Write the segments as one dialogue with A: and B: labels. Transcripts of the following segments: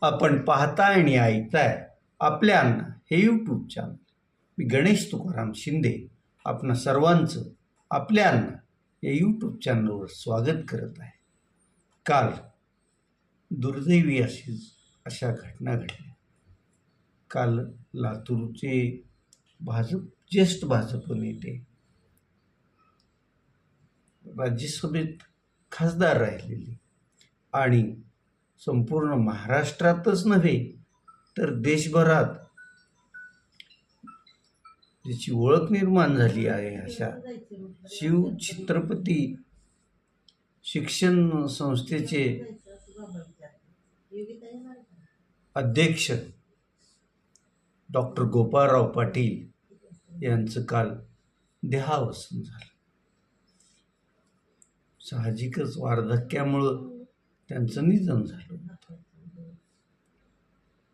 A: आपण पाहताय आणि ऐकताय आपल्या अन्न हे यूट्यूब चॅनल. मी गणेश तुकाराम शिंदे आपणा सर्वांचं आपल्या अन्न या यूट्यूब चॅनलवर स्वागत करत आहे. काल दुर्दैवी अशा घटना घडल्या. काल लातूरचे ज्येष्ठ भाजप नेते, राज्यसभेत खासदार राहिलेले आणि संपूर्ण महाराष्ट्रातच नव्हे तर देशभरात ज्याची ओळख निर्माण झाली आहे अशा शिव छत्रपती शिक्षण संस्थेचे अध्यक्ष डॉक्टर गोपाळराव पाटील यांचं काल देहावसन झालं. साहजिकच वार्धक्यामुळं त्यांचं निधन झालं.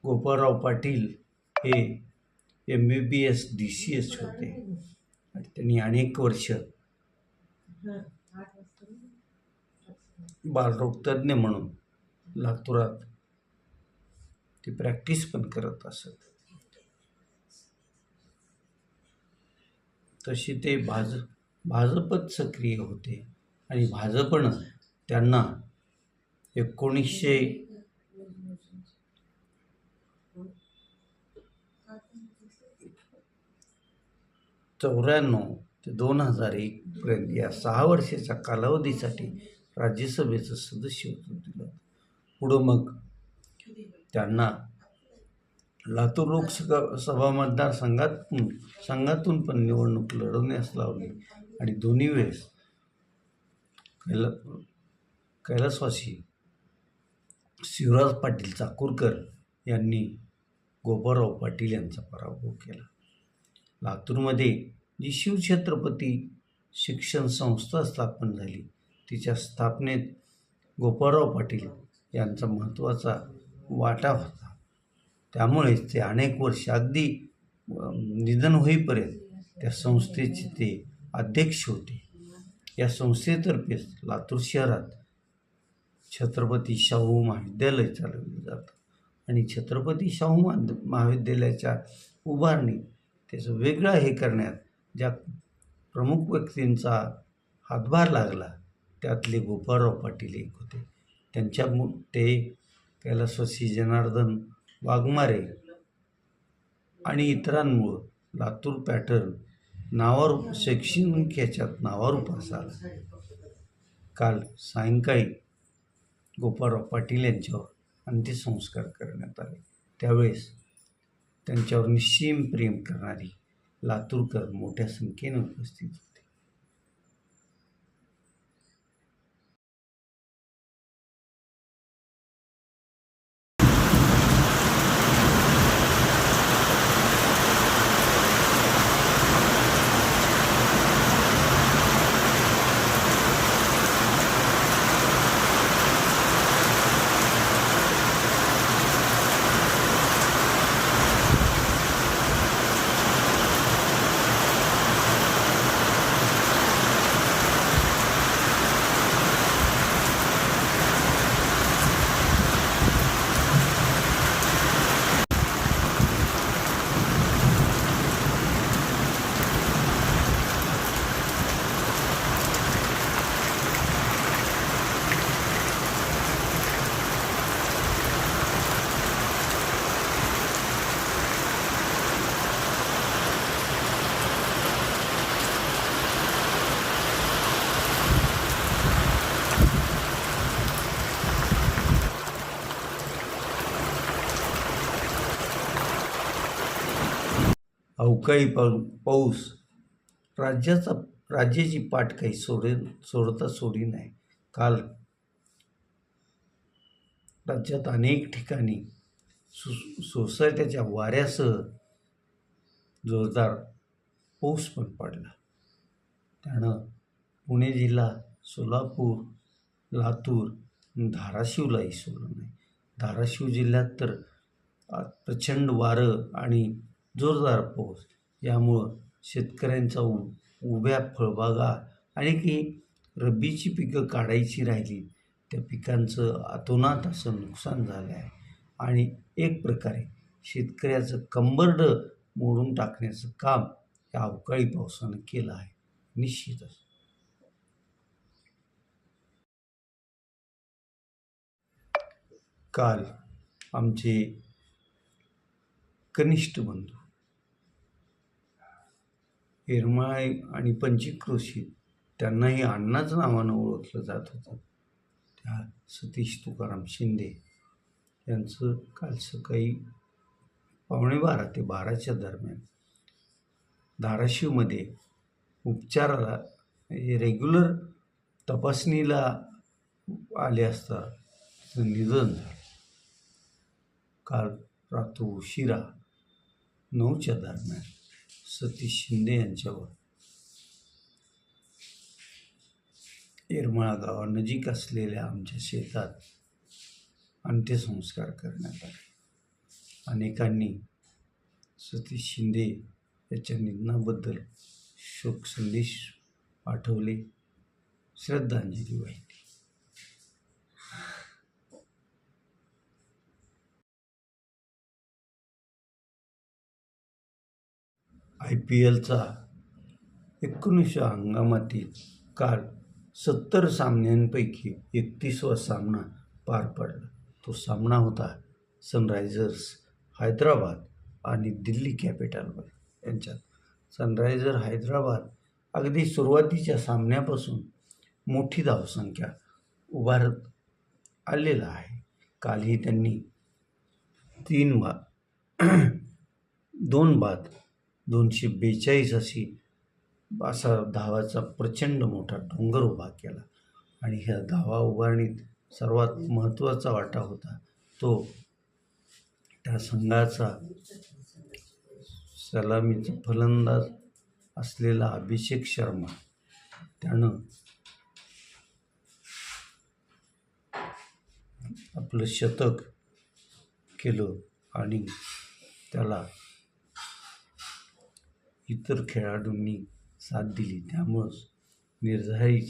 A: गोपाळराव पाटील हे MBBS DCS होते आणि त्यांनी अनेक वर्ष बालरोग तज्ज्ञ म्हणून लातूरात ते प्रॅक्टिस पण करत असत. तशी ते भाजपत सक्रिय होते आणि भाजपनं त्यांना 1994 ते 2001 पर्यंत या 6 वर्षाच्या कालावधीसाठी राज्यसभेचं सदस्य दिलं. पुढं मग त्यांना लातूर लोकसभा मतदारसंघातून पण निवडणूक लढवण्यास लावली आणि दोन्ही वेळेस कैलासवासी शिवराज पाटील चाकूरकर यांनी गोपाळराव पाटील यांचा पराभव केला. लातूरमध्ये जी शिवछत्रपती शिक्षण संस्था स्थापन झाली तिच्या स्थापनेत गोपाळराव पाटील यांचा महत्त्वाचा वाटा होता. त्यामुळेच ते अनेक वर्ष अगदी निधन होईपर्यंत त्या संस्थेचे ते अध्यक्ष होते. या संस्थेतर्फे लातूर शहरात छत्रपती शाहू महाविद्यालय चालवले जातं आणि छत्रपती शाहू महाविद्यालयाच्या उभारणीत त्याचं वेगळं हे करण्यात ज्या प्रमुख व्यक्तींचा हातभार लागला त्यातले गोपाळराव पाटील एक होते. ते कैलासवासी जनार्दन वाघमारे आणि इतरांमुळं लातूर पॅटर्न नावारूप शैक्षणिक ह्याच्यात नावारूपास आला. काल सायंकाळी गोपाळराव पाटील यांच्यावर अंत्यसंस्कार करण्यात आले. त्यावेळेस त्यांच्यावर निश्चिम प्रेम करणारी लातूरकर मोठ्या संख्येने उपस्थित होते. अवकाळी पाऊस राज्याची पाठ काही सोडता सोडी नाही. काल राज्यात अनेक ठिकाणी सोसाट्याच्या वाऱ्यासह जोरदार पाऊस पण पडला. त्यानं पुणे जिल्हा, सोलापूर, लातूर, धाराशिवलाही सोडलं नाही. धाराशिव जिल्ह्यात तर प्रचंड वारं आणि जोरदार पाऊस यामुळं शेतकऱ्यांचा उभ्या फळबागा आणि की रब्बीची पिकं काढायची राहिली त्या पिकांचं अतोनात असं नुकसान झालं आहे. आणि एक प्रकारे शेतकऱ्याचं कंबरड मोडून टाकण्याचं काम या अवकाळी पावसानं केलं आहे. निश्चितच काल आमचे कनिष्ठ बंधू येरमाळे आणि पंचक्रोशीत, त्यांनाही अण्णाच नावानं ओळखलं जात होतं, त्या सतीश तुकाराम शिंदे यांचं काल सकाळी 11:15 ते 12च्या दरम्यान धाराशिवमध्ये उपचाराला रेग्युलर तपासणीला आले असता निधन झालं. काल रात्र उशिरा 9च्या दरम्यान सतीश शिंदे यांच्यावर येरमाळा गावानजीक असलेल्या आमच्या शेतात अंत्यसंस्कार करण्यात आले. अनेकांनी सतीश शिंदे याच्या निधनाबद्दल शोक संदेश पाठवले, श्रद्धांजली वाहिली. IPLचा 19व्या हंगामातील काल 70 सामन्यांपैकी 31वा सामना पार पडला. तो सामना होता सनरायझर्स हैदराबाद आणि दिल्ली कॅपिटल यांच्यात. सनरायझर हैदराबाद अगदी सुरुवातीच्या सामन्यापासून मोठी धावसंख्या उभारत आलेला आहे. कालही त्यांनी 2 बाद 242 असा धावाचा प्रचंड मोठा डोंगर उभा केला. आणि ह्या धावा उभारणीत सर्वात महत्त्वाचा वाटा होता तो त्या संघाचा सलामीचा फलंदाज असलेला अभिषेक शर्मा. त्यानं आपलं शतक केलं आणि त्याला इतर खेळाडूंनी साथ दिली. त्यामुळंच निर्धारित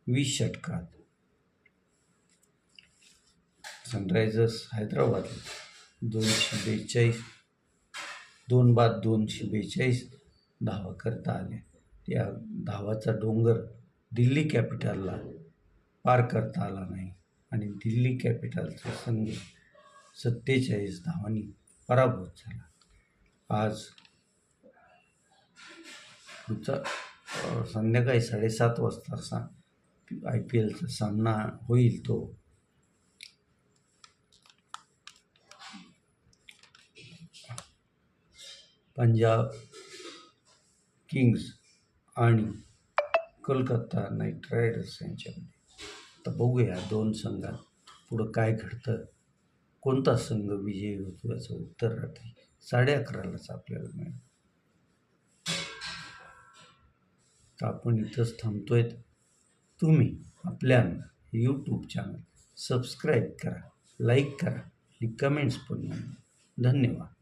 A: 20 षटकात सनरायझर्स हैदराबाद 2 बाद 242 धावा करता आल्या. त्या धावाचा डोंगर दिल्ली कॅपिटलला पार करता आला नाही आणि दिल्ली कॅपिटलचा संघ 47 धावांनी पराभूत झाला. आज संध्याकाळी 7:30 वाजता IPLचा सामना होईल. तो पंजाब किंग्स आणि कोलकाता नाईट रायडर्स यांच्यामध्ये. तर बघूया 2 संघात पुढं काय घडतं, कोणता संघ विजयी होतो याचं उत्तर रात्री 11:30लाच आपल्याला मिळेल. तर आपण इथंच थांबतोय. तुम्ही आपल्या यूट्यूब चॅनल सबस्क्राईब करा, लाईक करा आणि कमेंट्स पण नोंदवा. धन्यवाद.